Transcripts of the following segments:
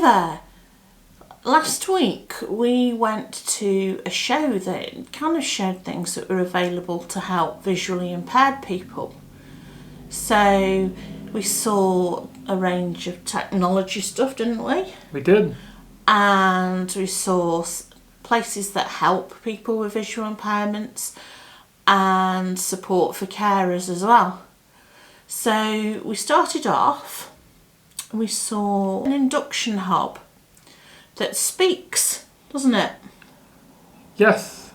there. Last week we went to a show that kind of showed things that were available to help visually impaired people. So we saw a range of technology stuff, didn't we? We did. And we saw places that help people with visual impairments and support for carers as well. So we started off, we saw an Induction Hub that speaks, doesn't it? Yes.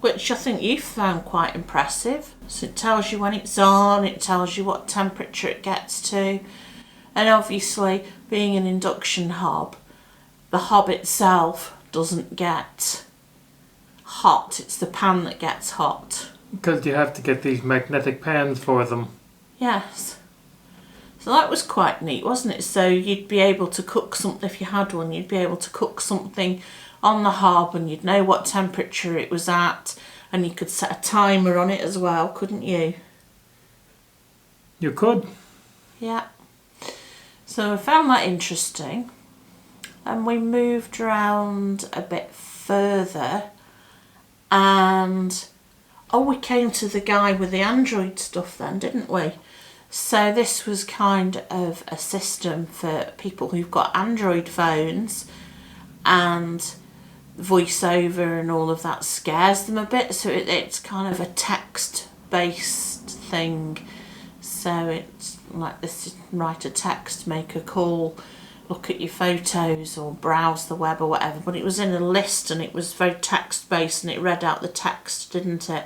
Which I think you found quite impressive. So it tells you when it's on, it tells you what temperature it gets to. And obviously, being an induction hob, the hob itself doesn't get hot. It's the pan that gets hot. Because you have to get these magnetic pans for them. Yes. So that was quite neat, wasn't it? So you'd be able to cook something, if you had one, you'd be able to cook something on the hob and you'd know what temperature it was at, and you could set a timer on it as well, couldn't you? You could. Yeah. So I found that interesting. And we moved around a bit further and we came to the guy with the Android stuff then, didn't we? So this was kind of a system for people who've got Android phones, and voiceover and all of that scares them a bit. So it's kind of a text-based thing. So it's like this: write a text, make a call, look at your photos or browse the web or whatever. But it was in a list and it was very text-based and it read out the text, didn't it?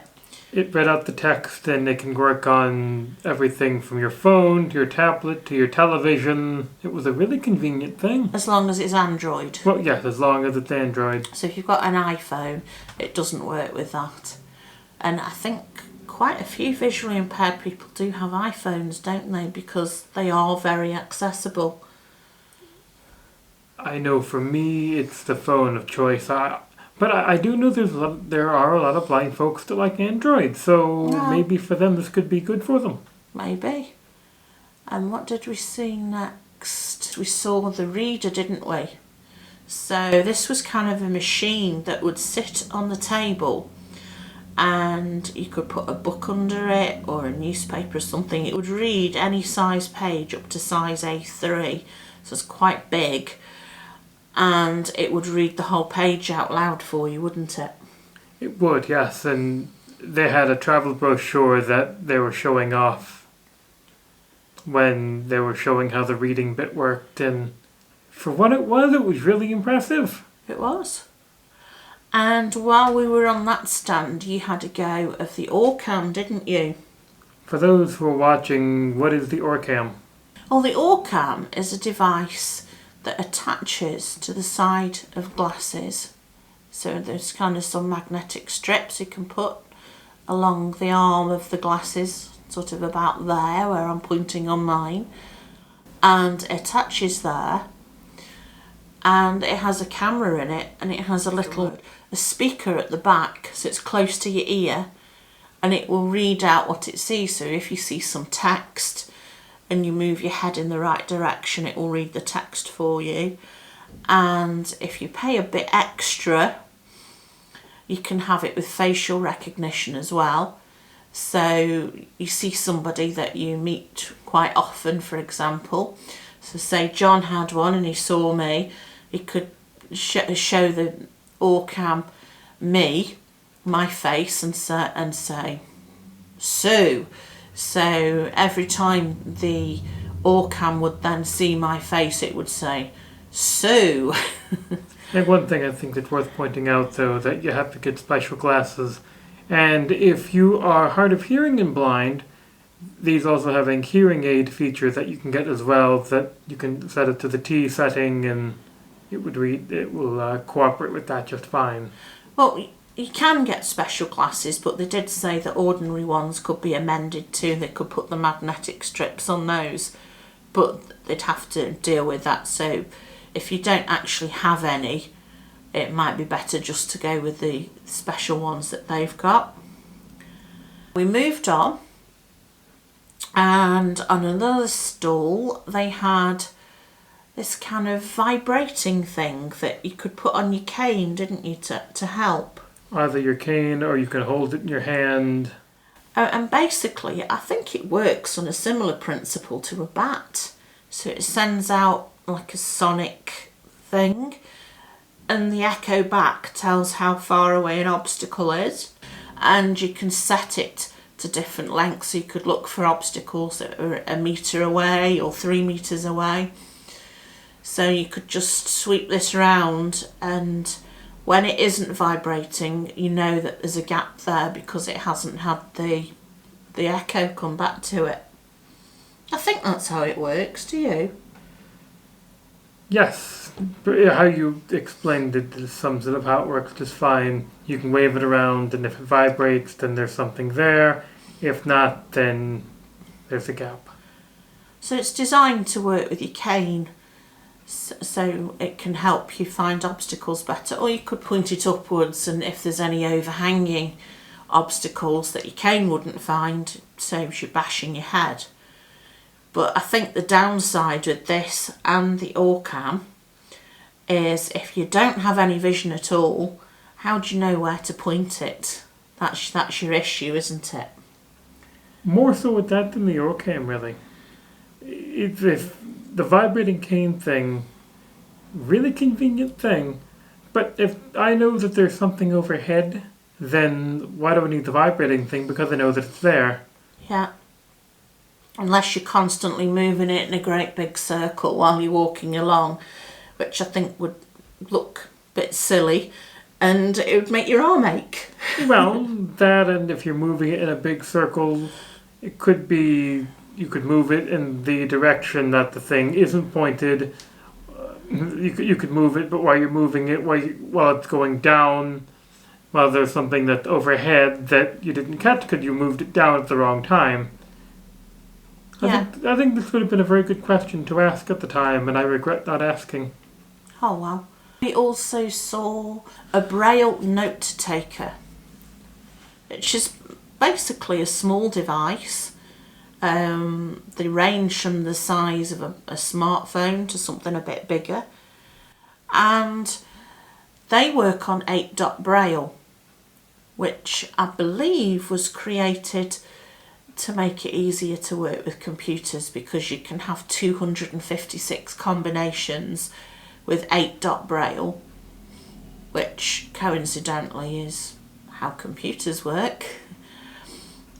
It read out the text, and it can work on everything from your phone to your tablet to your television. It was a really convenient thing. As long as it's Android. Well, yes, as long as it's Android. So if you've got an iPhone, it doesn't work with that. And I think quite a few visually impaired people do have iPhones, don't they? Because they are very accessible. I know for me, it's the phone of choice. But I do know there are a lot of blind folks that like Android, so maybe for them this could be good for them. Maybe. And what did we see next? We saw the reader, didn't we? So this was kind of a machine that would sit on the table and you could put a book under it or a newspaper or something. It would read any size page up to size A3, so it's quite big. And it would read the whole page out loud for you, wouldn't it? It would, yes. And they had a travel brochure that they were showing off when they were showing how the reading bit worked. And for what it was really impressive. It was. And while we were on that stand, you had a go of the Orcam, didn't you? For those who are watching, what is the Orcam? Well, the Orcam is a device that attaches to the side of glasses. So there's kind of some magnetic strips you can put along the arm of the glasses, sort of about there where I'm pointing on mine, and it attaches there, and it has a camera in it, and it has a speaker at the back, so it's close to your ear, and it will read out what it sees. So if you see some text and you move your head in the right direction, it will read the text for you. And if you pay a bit extra, you can have it with facial recognition as well. So you see somebody that you meet quite often, for example. So say John had one and he saw me, he could show the Orcam me, my face, and say, Sue. So every time the Orcam would then see my face, it would say, Sue. And one thing I think that's worth pointing out, though, that you have to get special glasses. And if you are hard of hearing and blind, these also have a hearing aid feature that you can get as well, that you can set it to the T setting and it will cooperate with that just fine. Well, you can get special glasses, but they did say that ordinary ones could be amended too. They could put the magnetic strips on those, but they'd have to deal with that. So if you don't actually have any, it might be better just to go with the special ones that they've got. We moved on, and on another stall they had this kind of vibrating thing that you could put on your cane, didn't you, to help? Either your cane or you can hold it in your hand. And basically, I think it works on a similar principle to a bat. So it sends out like a sonic thing, and the echo back tells how far away an obstacle is, and you can set it to different lengths. So you could look for obstacles that are 1 metre away or 3 metres away. So you could just sweep this round, and when it isn't vibrating, you know that there's a gap there because it hasn't had the echo come back to it. I think that's how it works, do you? Yes, but how you explained it sums it up how it works just fine. You can wave it around, and if it vibrates, then there's something there. If not, then there's a gap. So it's designed to work with your cane, so it can help you find obstacles better. Or you could point it upwards, and if there's any overhanging obstacles that your cane wouldn't find, it saves you bashing your head. But I think the downside with this and the Orcam is if you don't have any vision at all, how do you know where to point it? That's your issue, isn't it? More so with that than the Orcam, really. If the vibrating cane thing, really convenient thing, but if I know that there's something overhead, then why do I need the vibrating thing? Because I know that it's there. Yeah. Unless you're constantly moving it in a great big circle while you're walking along, which I think would look a bit silly, and it would make your arm ache. Well, that, and if you're moving it in a big circle, it could be you could move it in the direction that the thing isn't pointed. You could move it, but while you're moving it, while it's going down, while there's something that's overhead that you didn't catch because you moved it down at the wrong time. Yeah. I think this would have been a very good question to ask at the time, and I regret not asking. Oh wow. We also saw a braille notetaker, which is basically a small device. They range from the size of a smartphone to something a bit bigger, and they work on 8-dot braille, which I believe was created to make it easier to work with computers, because you can have 256 combinations with 8-dot braille, which coincidentally is how computers work.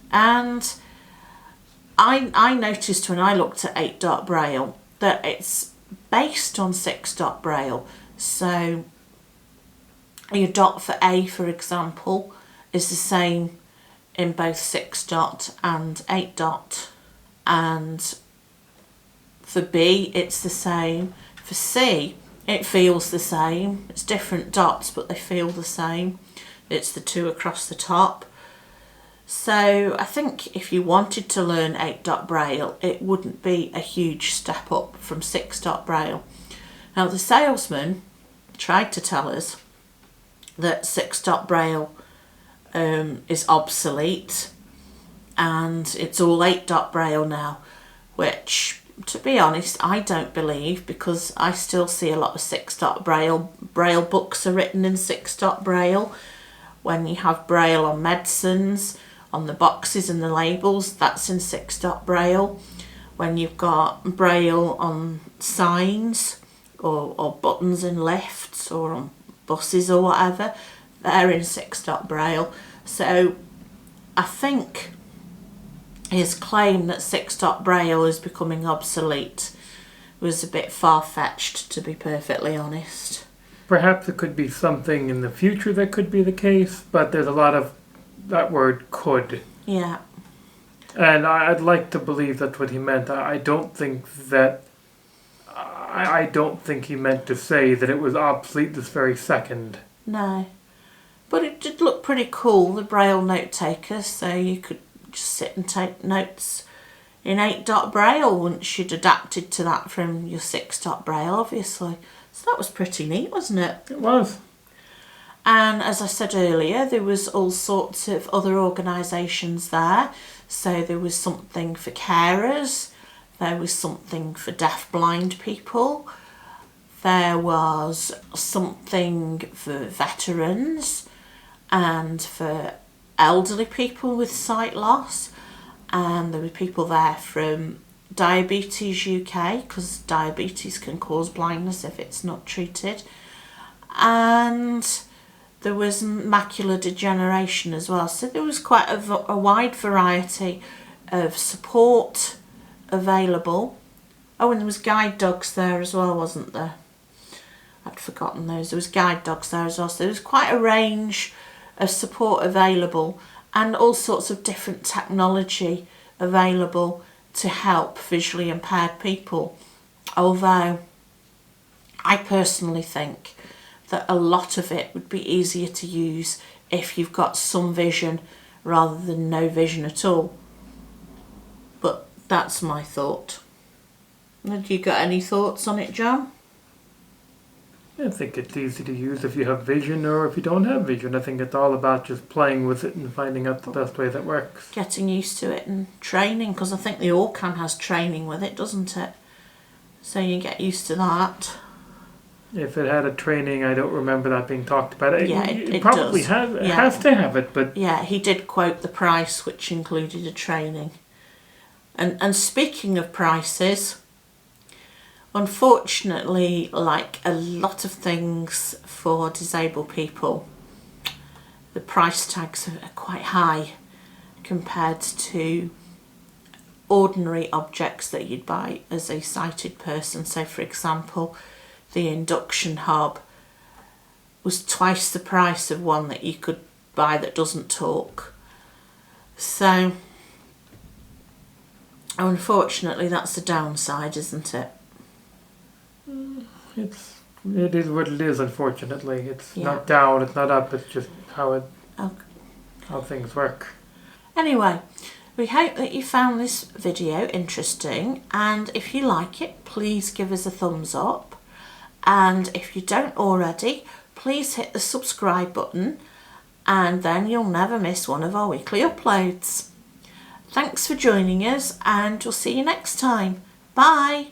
And I noticed when I looked at 8-dot braille that it's based on 6-dot braille. So your dot for A, for example, is the same in both 6-dot and 8-dot. And for B, it's the same. For C, it feels the same. It's different dots, but they feel the same. It's the 2 across the top. So I think if you wanted to learn 8-dot braille, it wouldn't be a huge step up from 6-dot braille. Now the salesman tried to tell us that 6-dot braille is obsolete and it's all 8-dot braille now, which, to be honest, I don't believe, because I still see a lot of 6-dot braille. Braille books are written in 6-dot braille. When you have braille on medicines, on the boxes and the labels, that's in 6-dot braille. When you've got braille on signs or buttons in lifts or on buses or whatever, they're in 6-dot braille. So I think his claim that 6-dot braille is becoming obsolete was a bit far-fetched, to be perfectly honest. Perhaps it could be something in the future that could be the case, but there's a lot of that word could. Yeah. And I'd like to believe that's what he meant. I don't think he meant to say that it was obsolete this very second. No. But it did look pretty cool, the braille note taker, so you could just sit and take notes in 8-dot braille once you'd adapted to that from your 6-dot braille, obviously. So that was pretty neat, wasn't it? It was. And as I said earlier, there was all sorts of other organisations there. So there was something for carers, there was something for deaf-blind people, There was something for veterans and for elderly people with sight loss, and there were people there from Diabetes UK, because diabetes can cause blindness if it's not treated, and there was macular degeneration as well. So there was quite a wide variety of support available. Oh, and there was guide dogs there as well, wasn't there? I'd forgotten those. There was guide dogs there as well. So there was quite a range of support available, and all sorts of different technology available to help visually impaired people. Although I personally think that a lot of it would be easier to use if you've got some vision rather than no vision at all. But that's my thought. Have you got any thoughts on it, John? I think it's easy to use if you have vision or if you don't have vision. I think it's all about just playing with it and finding out the best way that works. Getting used to it and training, because I think the Orcam has training with it, doesn't it? So you get used to that. If it had a training, I don't remember that being talked about. Yeah, it probably does. has. It has to have it, but yeah, he did quote the price, which included a training. And speaking of prices, unfortunately, like a lot of things for disabled people, the price tags are quite high compared to ordinary objects that you'd buy as a sighted person. So, for example, the Induction Hub was twice the price of one that you could buy that doesn't talk. So, unfortunately, that's the downside, isn't it? it is what it is. Unfortunately, it's not down, it's not up. It's just how things work. Anyway, we hope that you found this video interesting, and if you like it, please give us a thumbs up. And if you don't already, please hit the subscribe button, and then you'll never miss one of our weekly uploads. Thanks for joining us, and we'll see you next time. Bye!